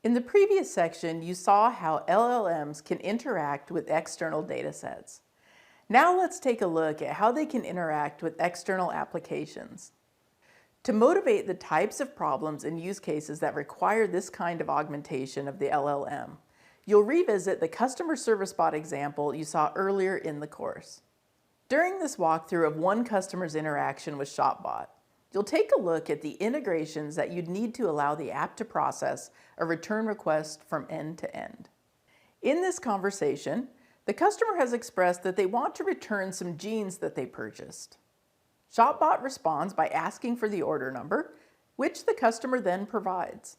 In the previous section, you saw how LLMs can interact with external datasets. Now let's take a look at how they can interact with external applications. To motivate the types of problems and use cases that require this kind of augmentation of the LLM, you'll revisit the customer service bot example you saw earlier in the course. During this walkthrough of one customer's interaction with Chatbot, you'll take a look at the integrations that you'd need to allow the app to process a return request from end to end. In this conversation, the customer has expressed that they want to return some jeans that they purchased. Chatbot responds by asking for the order number, which the customer then provides.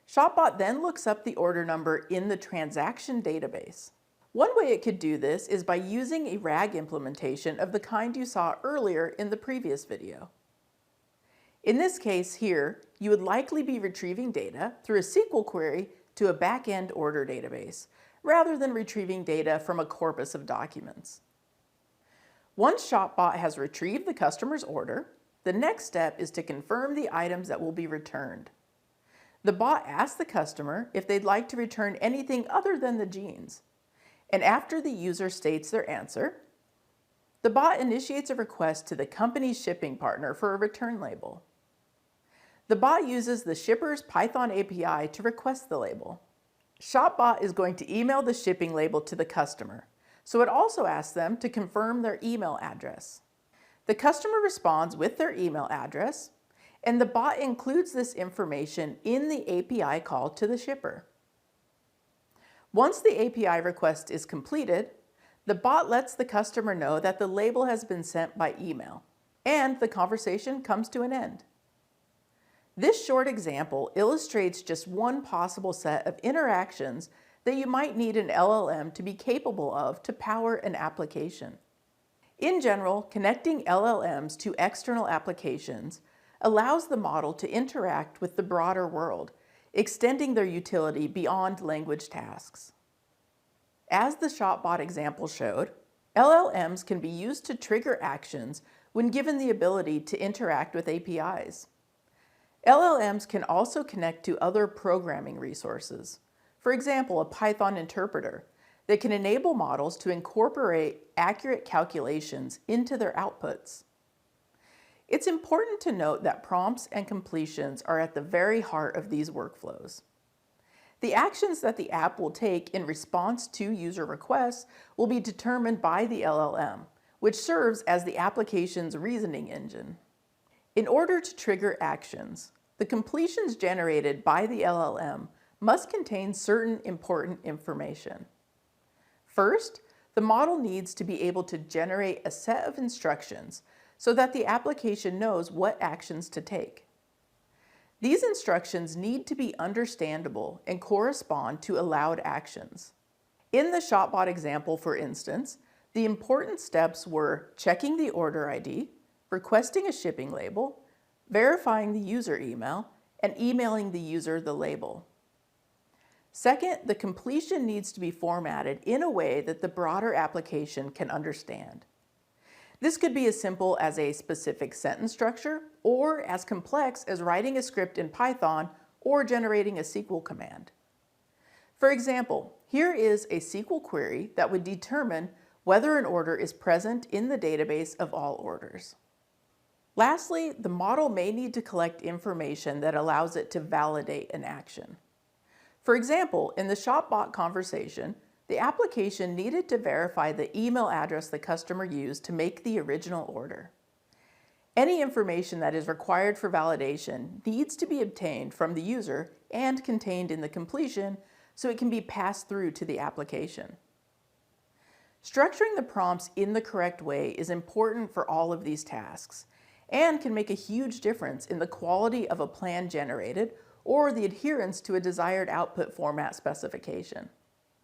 Chatbot then looks up the order number in the transaction database. One way it could do this is by using a RAG implementation of the kind you saw earlier in the previous video. In this case here, you would likely be retrieving data through a SQL query to a back-end order database, rather than retrieving data from a corpus of documents. Once Chatbot has retrieved the customer's order, the next step is to confirm the items that will be returned. The bot asks the customer if they'd like to return anything other than the jeans. And after the user states their answer, the bot initiates a request to the company's shipping partner for a return label. The bot uses the shipper's Python API to request the label. Chatbot is going to email the shipping label to the customer, so it also asks them to confirm their email address. The customer responds with their email address, and the bot includes this information in the API call to the shipper. Once the API request is completed, the bot lets the customer know that the label has been sent by email, and the conversation comes to an end. This short example illustrates just one possible set of interactions that you might need an LLM to be capable of to power an application. In general, connecting LLMs to external applications allows the model to interact with the broader world, extending their utility beyond language tasks. As the Chatbot example showed, LLMs can be used to trigger actions when given the ability to interact with APIs. LLMs can also connect to other programming resources. For example, a Python interpreter that can enable models to incorporate accurate calculations into their outputs. It's important to note that prompts and completions are at the very heart of these workflows. The actions that the app will take in response to user requests will be determined by the LLM, which serves as the application's reasoning engine. In order to trigger actions, the completions generated by the LLM must contain certain important information. First, the model needs to be able to generate a set of instructions so that the application knows what actions to take. These instructions need to be understandable and correspond to allowed actions. In the Chatbot example, for instance, the important steps were checking the order ID, requesting a shipping label, verifying the user email, and emailing the user the label. Second, the completion needs to be formatted in a way that the broader application can understand. This could be as simple as a specific sentence structure or as complex as writing a script in Python or generating a SQL command. For example, here is a SQL query that would determine whether an order is present in the database of all orders. Lastly, the model may need to collect information that allows it to validate an action. For example, in the Chatbot conversation, the application needed to verify the email address the customer used to make the original order. Any information that is required for validation needs to be obtained from the user and contained in the completion so it can be passed through to the application. Structuring the prompts in the correct way is important for all of these tasks and can make a huge difference in the quality of a plan generated or the adherence to a desired output format specification.